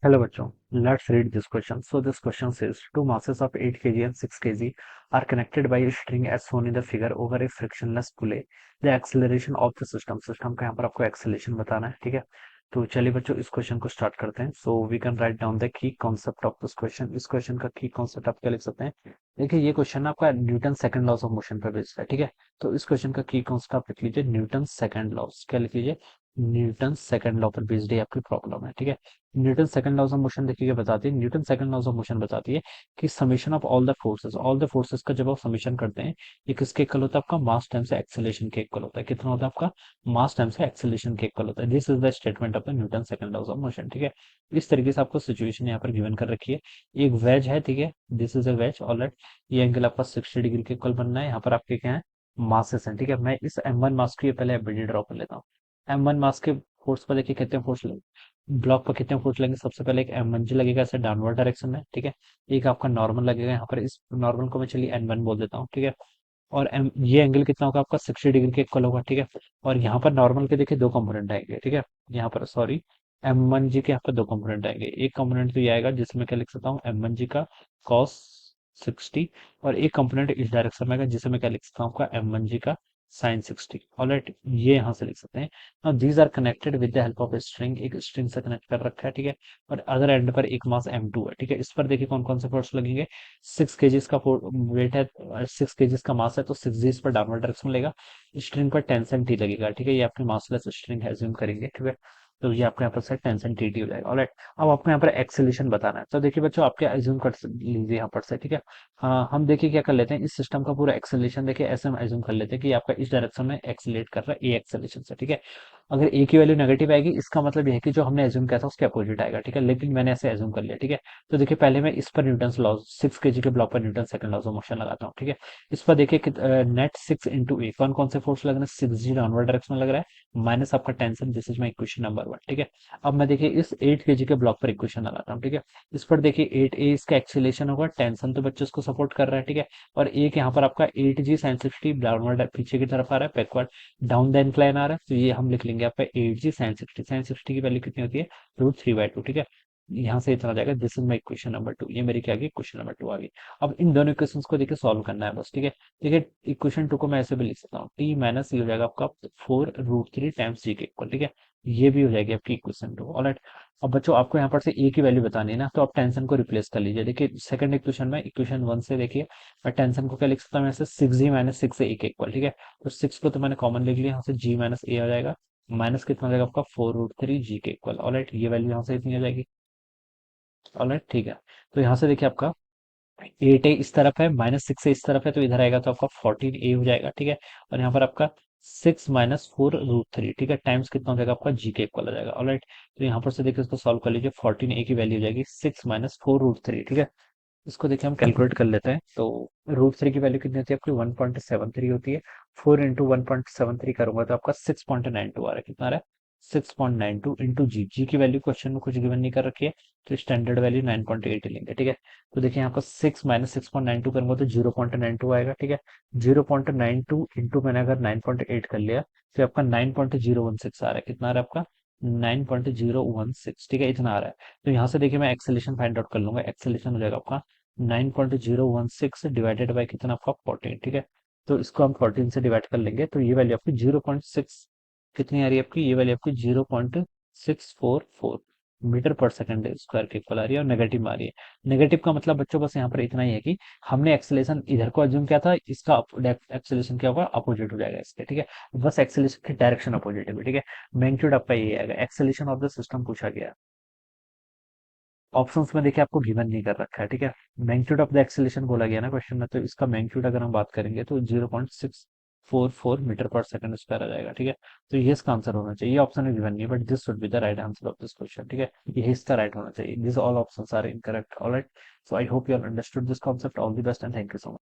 Hello bachon, let's read this question. So this question says two masses of 8 kg and 6 kg are connected by a string as shown in the figure over a frictionless pulley. The acceleration of the system का यहाँ पर आपको acceleration बताना है, ठीक है। तो चलिए बच्चों इस क्वेश्चन को स्टार्ट करते हैं। So we can write down the key concept of this question. इस क्वेश्चन का की कॉन्सेप्ट आप क्या लिख सकते हैं। देखिए ये क्वेश्चन आपका Newton second loss of motion पर बेस्ड है, ठीक है। तो इस क्वेश्चन का की कॉन्सेप्ट आप लिख लीजिए न्यूटन सेकंड लॉस, क्या लिख लीजिए, न्यूटन सेकंड लॉ पर बेस्ड है आपकी प्रॉब्लम है, ठीक है। Newton second laws of motion देखिए क्या बताती है। Newton second laws of motion बताती है कि summation of all the forces का जब आप समेशन करते हैं, ये किसके इक्वल होता है, आपका मास टाइम्स एक्सेलरेशन के इक्वल होता है। कितना होता है आपका, मास टाइम्स एक्सेलरेशन के इक्वल होता है। This is the statement of the Newton second laws of motion, ठीक है। इस तरीके से आपको सिचुएशन यहाँ पर गिवन कर रखी है। एक वेज है, ठीक है, this is a wedge, alright. ये एंगल आपका 60 डिग्री के इक्वल बनना है। यहाँ पर आपके क्या है, मासेस हैं, ठीक है। मैं इस M1 मास की पहले एबीडी ड्रॉ कर लेता हूँ। M1 मास के फोर्स पर देखिए कितने फोर्स, ब्लॉक पर कितने फोर्स लगेंगे। सबसे पहले एक एम वन जी लगेगा ऐसे डाउनवर्ड डायरेक्शन में, ठीक है। एक आपका नॉर्मल लगेगा यहाँ पर, इस नॉर्मल को मैं चलिए N1 बोल देता हूँ, ठीक है। और ये एंगल कितना होगा आपका 60 डिग्री के इक्वल होगा, ठीक है। और यहाँ पर नॉर्मल के देखिए दो कंपोनेंट आएंगे, ठीक है। यहाँ पर सॉरी, M1 जी के यहाँ पर दो कंपोनेंट आएंगे। एक कंपोनेंट तो ये आएगा जिसमें क्या लिख सकता हूँ, M1 जी का कॉस 60। और एक कंपोनेंट इस डायरेक्शन में आएगा जिसे मैं क्या लिख सकता हूँ, आपका M1 जी का साइन 60। ऑलराइट, ये यहाँ से लिख सकते हैं। Now these are connected with the help of a string, एक स्ट्रिंग से कनेक्ट कर रखा है, ठीक है। और अदर एंड पर एक मास M2 है, ठीक है। इस पर देखिए कौन कौन से फोर्स लगेंगे। 6 केजीज का वेट है, 6 केजीज का मास है, तो 6 जी इस पर डाउनवर्ड डायरेक्शन में लगेगा। स्ट्रिंग पर टेंशन टी लगेगा, ठीक है। ये आपकी मासलेस स्ट्रिंग है, एज्यूम करेंगे, ठीक है। तो ये आपको यहाँ पर से टेंशन टी टी हो जाएगा, ऑलराइट। अब आपको यहाँ पर एक्सेलेशन बताना है, तो देखिए बच्चों आप क्या एज्यूम कर लीजिए यहाँ पर से, ठीक है। हाँ, हम देखिए क्या कर लेते हैं, इस सिस्टम का पूरा एक्सेलेशन देखिए ऐसे हम एज्यूम कर लेते हैं कि आपका इस डायरेक्शन में एक्सेलेट कर रहा है ए एक्सेलेशन से, ठीक है। अगर ए की वैल्यू नेगेटिव आएगी, इसका मतलब यह है कि जो हमने एज्यूम किया था उसके अपोजिट आएगा, ठीक है। लेकिन मैंने ऐसे एज्यूम कर लिया, ठीक है। तो देखिए पहले मैं इस पर न्यूटन लॉ 6 केजी के ब्लॉक पर Newton second law of motion लगाता हूँ, ठीक है। इस पर देखिए कि नेट 6 इंटू ए, कौन कौन से फोर्स लग रहे हैं, 6 जी डाउनवर्ड डायरेक्शन में लग रहा है, माइनस आपका tension, this is my equation number 1, ठीक है। अब मैं देखिए इस 8 केजी के ब्लॉक पर इक्वेशन लगाता हूँ, ठीक है। इस पर देखिए 8 ए इसका एक्सीलेशन होगा, टेंशन तो बच्चों इसको सपोर्ट कर रहा है, ठीक है। और एक यहाँ पर आपका 8 जी साइन 60 डाउनवर्ड पीछे की तरफ आ रहा है, बैकवर्ड डाउन द इंक्लाइन आ रहा है, तो ये हम लिख लेंगे आपका 8 जी साइन 60। साइन 60 की वैल्यू कितनी होती है, √3/2, ठीक है। यहाँ से इतना आ जाएगा, this is my equation number 2। ये मेरी क्या आ गई, क्वेश्चन नंबर 2 आ गई। अब इन दोनों इक्वेशंस को देखिए सॉल्व करना है बस, ठीक है। देखिए इक्वेशन 2 को मैं ऐसे भी लिख सकता हूँ, टी माइनस ये हो जाएगा आपका 4√3 टाइम्स जी के इक्वल, ठीक है। ये भी हो जाएगी आपकी इक्वेशन 2, ऑलराइट। अब बच्चों आपको यहाँ पर से ए की वैल्यू बतानी है ना, तो आप टेंशन को रिप्लेस कर लीजिए। देखिए सेकंड इक्वेशन में, इक्वेशन 1 से देखिए मैं टेंशन को क्या लिख सकता हूँ, ऐसे 6 जी माइनस 6 से ए के इक्वल, ठीक है। तो 6 को तो मैंने कॉमन लिख लिया, यहाँ से जी माइनस ए आ जाएगा, माइनस कितना आ जाएगा आपका 4√3 जी के इक्वल, ऑलराइट। ये वैल्यू यहाँ से इतनी आ जाएगी, ऑलराइट, ठीक है। तो यहाँ से देखिए आपका 8 ए इस तरफ है, -6 इस तरफ है, तो इधर आएगा तो आपका 14 ए हो जाएगा, ठीक है। और यहाँ पर आपका 6 - 4√3, ठीक है, टाइम्स कितना हो जाएगा आपका जी के इक्वल हो जाएगा, ऑलराइट। तो यहाँ पर से देखिए इसको सॉल्व कर लीजिए, 14 ए की वैल्यू हो जाएगी 6 - 4√3, ठीक है। इसको देखिए हम कैलकुलेट कर लेते हैं, तो √3 की वैल्यू कितनी होती है आपकी, 1.73 होती है। 4 × 1.73 करूंगा तो आपका 6.92 आ रहा है, कितना आ रहा है, 6.92 इंटू जी। जी की वैल्यू क्वेश्चन में कुछ गिवन नहीं कर रखी है, तो स्टैंडर्ड वैल्यू 9.8 लेंगे, ठीक है। तो देखिए यहाँ पर 6 - 6.92 करूंगा तो 0.92 आएगा, ठीक है। 0.92 इंटू मैंने अगर 9.8 कर लिया, तो आपका 9.016 आ रहा है, कितना आ रहा है आपका, 9.016, ठीक है, इतना आ रहा है। तो यहाँ से देखिए मैं एक्सेलेशन फाइंड आउट कर लूंगा, एक्सेलेशन हो जाएगा आपका 9.016 डिवाइडेड बाई कितना आपका 14, ठीक है। तो इसको हम 14 से डिवाइड कर लेंगे, तो ये वैल्यू आपकी 0.6 कितनी आ रही है आपकी, ये वैल्यू आपकी 0.644 मीटर पर सेकंड स्क्वायर के इक्वल आ रही है, और नेगेटिव में आ रही है। नेगेटिव का मतलब बच्चों बस यहाँ पर इतना ही है कि हमने एक्सेलेशन इधर को अज्यूम किया था, इसका एक्सेलेशन क्या होगा, अपोजिट हो जाएगा इसके, ठीक है। बस एक्सेलेशन की डायरेक्शन अपोजिट है, ठीक है। मैग्नीट्यूड आपका ये आएगा, एक्सेलेशन ऑफ द सिस्टम पूछा गया। ऑप्शंस में देखिए आपको गिवन नहीं कर रखा है, ठीक है। मैग्नीट्यूड ऑफ द एक्सेलेरेशन बोला गया ना क्वेश्चन में, तो इसका मैग्नीट्यूड अगर हम बात करेंगे तो 0.644 मीटर पर सेकंड स्क्वायर आ जाएगा, ठीक है। तो ये इसका आंसर होना चाहिए, ऑप्शन में गिवन नहीं है, but this should be the right answer of this question, ठीक है। ये इसका राइट होना चाहिए, this all options are incorrect, alright. So I hope you have understood this concept, all the best and thank you so much.